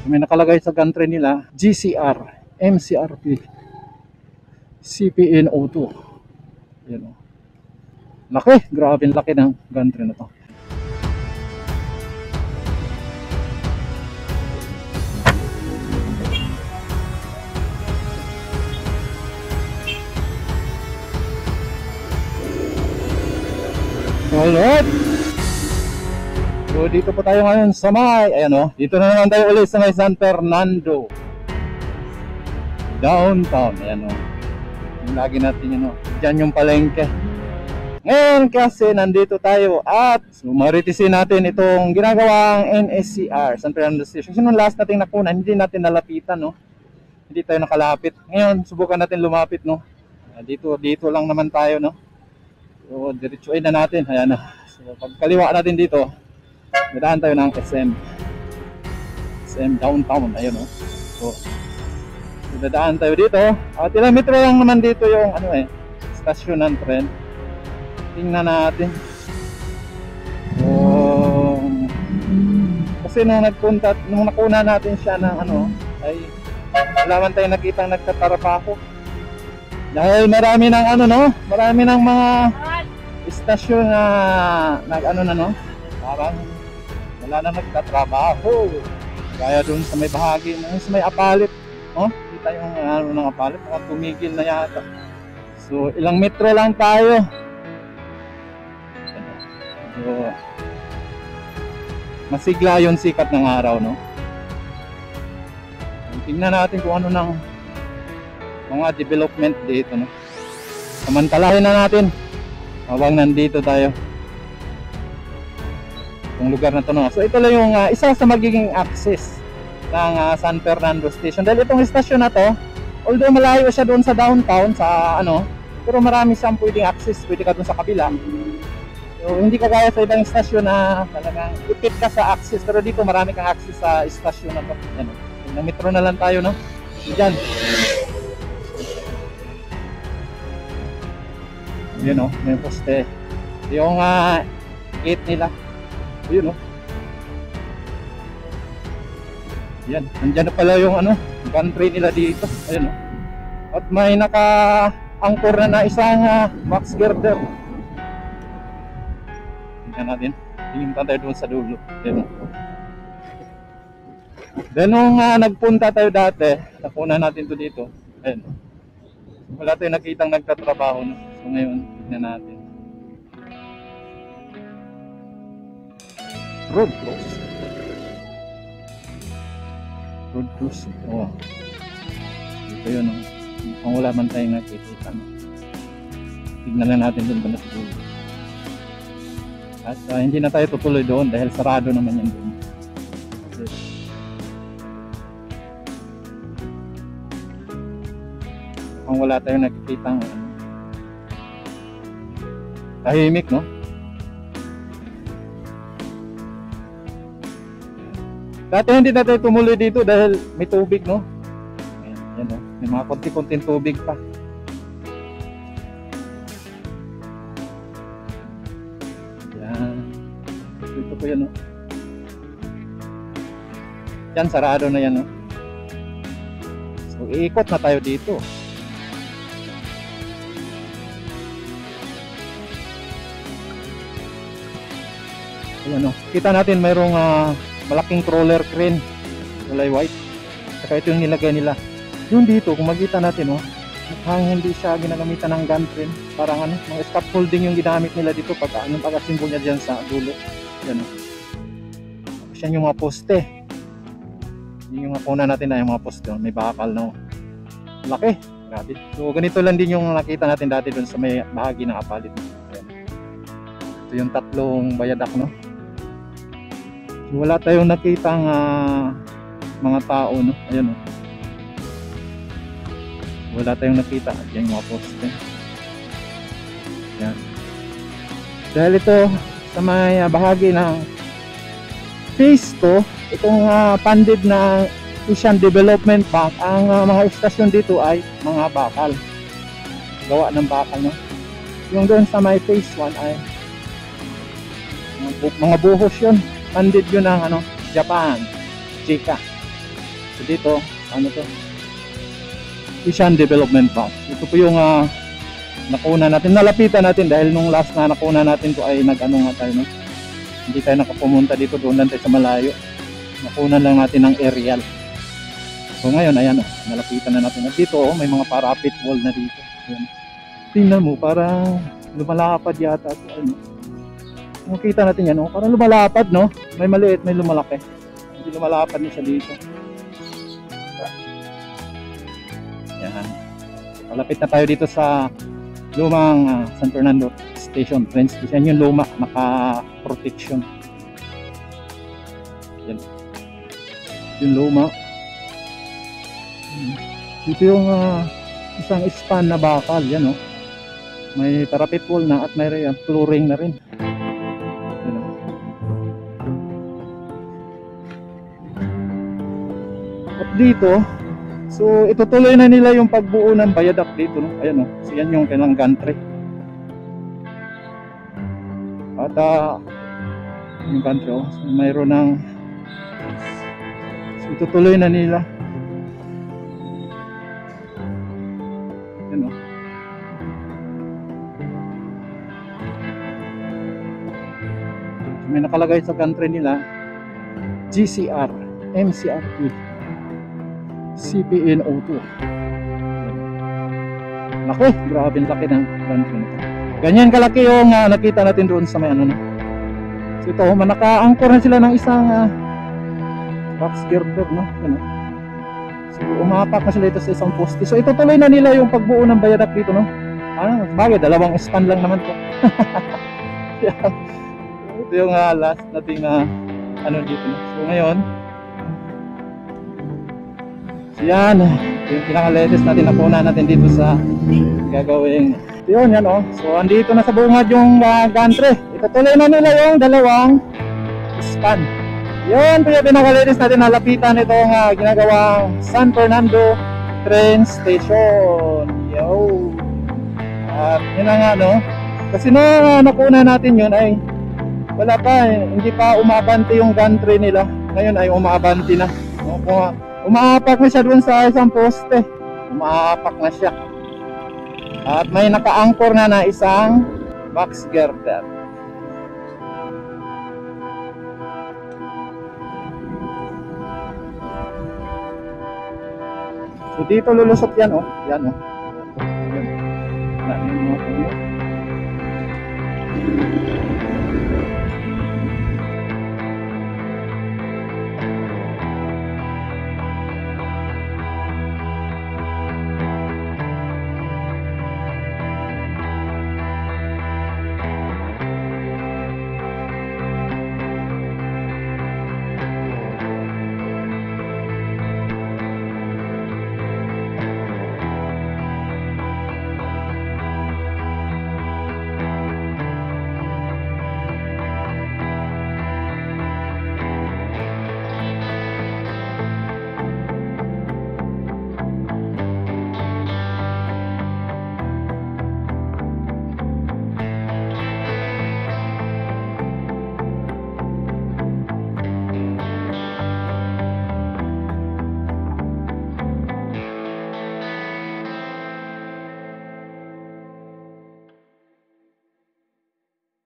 May nakalagay sa gantry nila, GCR, MCRP, CPNO2. Yan o. Laki, grabe laki ng gantry na to. Alright. So dito po tayo ngayon sa may, ayan o, dito na naman tayo ulit sa may San Fernando downtown. Ayan o, yung lagi natin yun o, dyan yung palengke. Ngayon kasi nandito tayo at maritisin natin itong ginagawang NSCR, San Fernando Station. Kasi nung last nating nakunan, hindi natin nalapitan, no? Hindi tayo nakalapit. Ngayon subukan natin lumapit, no? Dito lang naman tayo, no? So diretsuin na natin. Ayan na. So pagkaliwa natin dito, dadaan tayo ng SM downtown. Ayun, no? So dadaan tayo dito. At ilang metro lang naman dito yung stasyon ng tren. Tingnan natin. So kasi nung nakuna natin siya ng ay wala man tayo nakitang nagtatrabaho. Dahil marami ng mga istasyon na parang wala na nagtatrabaho. Kaya doon sa may bahagi sa may Apalit, kita yung ng Apalit, tumigil na yata. So ilang metro lang tayo. So masigla yung sikat ng araw, no? Tingnan natin kung ano ng mga development dito, no? Samantalahin na natin habang nandito tayo yung lugar na to, no? So ito lang yung isa sa magiging access ng San Fernando Station. Dahil itong station na to, although malayo siya doon sa downtown sa pero marami siyang pwedeng access. Pwede ka doon sa kabila. So hindi kagaya sa ibang station na talagang ipit ka sa access, pero dito marami kang access sa station na to. Ng metro na lang tayo, no? Diyan. Yun, no? May poste. Yung gate nila. Yun, no? Yan. Nandyan na pala yung gantry nila dito. Ayun, no? At may naka-anchor na isang box girder. Tingnan natin. Tingnan tayo doon sa dulo. Ayun, no? Then nung nagpunta tayo dati, nakuna natin to dito. Ayun. Wala tayong nakitang nagtatrabaho, no? So ngayon, tignan natin. Road close. Road close. Oh. Dito yun, no? Kung wala man tayong nakikita, no? Tignan lang natin doon ba na siguro. At hindi na tayo tutuloy doon dahil sarado naman yan doon. Kung wala tayong nakikitang tahimik, no? Dati hindi na tayo tumuloy dito dahil may tubig, no? Ayan, no? May mga konti-konting tubig pa. Yan. Dito po yan, no? Yan, sarado na yan, no? So iikot na tayo dito. Ayan, no? Kita natin mayroong malaking crawler crane, kulay white. Saka ito yung nilagay nila. Yung dito, kung makita natin, mukhang hindi siya ginagamitan ng gantry. Parang mga scaffolding yung ginamit nila dito pag pagkasimbol niya dyan sa dulo. Yan, tapos yan yung mga poste. Yung mga kuna natin na yung mga poste, may bakal na laki, grabe. So ganito lang din yung nakita natin dati doon sa may bahagi ng Apalit. Ayan. Ito yung tatlong bayadak, no? Wala tayong nakitang mga tao, no? Ayun, no? Wala tayong nakita. Yan yung mga poste. Yan. Dahil ito sa may bahagi ng phase 2, itong funded na Asian Development Bank, ang mga istasyon dito ay mga bakal. Gawa ng bakal, no? Yung doon sa may phase 1 ay mga buhos yun. Funded yun ng Japan, Chika. So dito, ano to? Ishan Development Bank. Ito po yung nakuna natin, nalapitan natin dahil nung last na nakuna natin to ay nag-ano nga tayo, no? Hindi tayo nakapumunta dito, doon lang tayo sa malayo. Nakuna lang natin ng aerial. So ngayon, ayan, nalapitan na natin. At dito, may mga parapet wall na dito. Ayan. Tingnan mo, parang lumalapad yata. Ano. Makita natin yan, parang lumalapad, no? May maliit, may lumalaki. Hindi lumalapad niya siya dito. Ayan. Malapit na tayo dito sa lumang San Fernando Station, train station. Yung luma, naka-protection. Yan. Yung luma. Dito yung isang span na bakal. Yan, may parapet wall na at may flooring na rin. Yan, At dito, so itutuloy na nila yung pagbuo ng viaduct dito, no? Ayan, so yan yung kailang gantry. At yung gantry, so mayroon ng, so itutuloy na nila. Yan, may nakalagay sa gantry nila GCR, MCRP, CPNO2. Laki, grabe laki ng gantry nito. Ganyan kalaki yung nakita natin doon sa may ano na. So ito, naka-anchor na sila ng isang box girder, no? Yan, so umapak na sila ito sa isang poste. So itutuloy na nila yung pagbuo ng viaduct dito, no? Bagay, dalawang span lang naman to. Ito yung last nating ano dito, no? So ngayon, so yan, yung pinaka-latest natin na puna natin dito sa gagawing yun, yan, so andito na sa bungad yung gantry. Itutuloy na nila yung dalawang span. Yun po yung pinaka-latest natin nalapitan itong ginagawang San Fernando train station. Yo. At yun na nga, no? Kasi na nakuna natin yun ay wala pa, hindi pa umabante yung gantry nila. Ngayon ay umabante na. Umaapak na siya doon sa isang poste. Umaapak na siya. At may naka-anchor na isang box girder. So dito lulusot yan, yan, yan yung mga puno.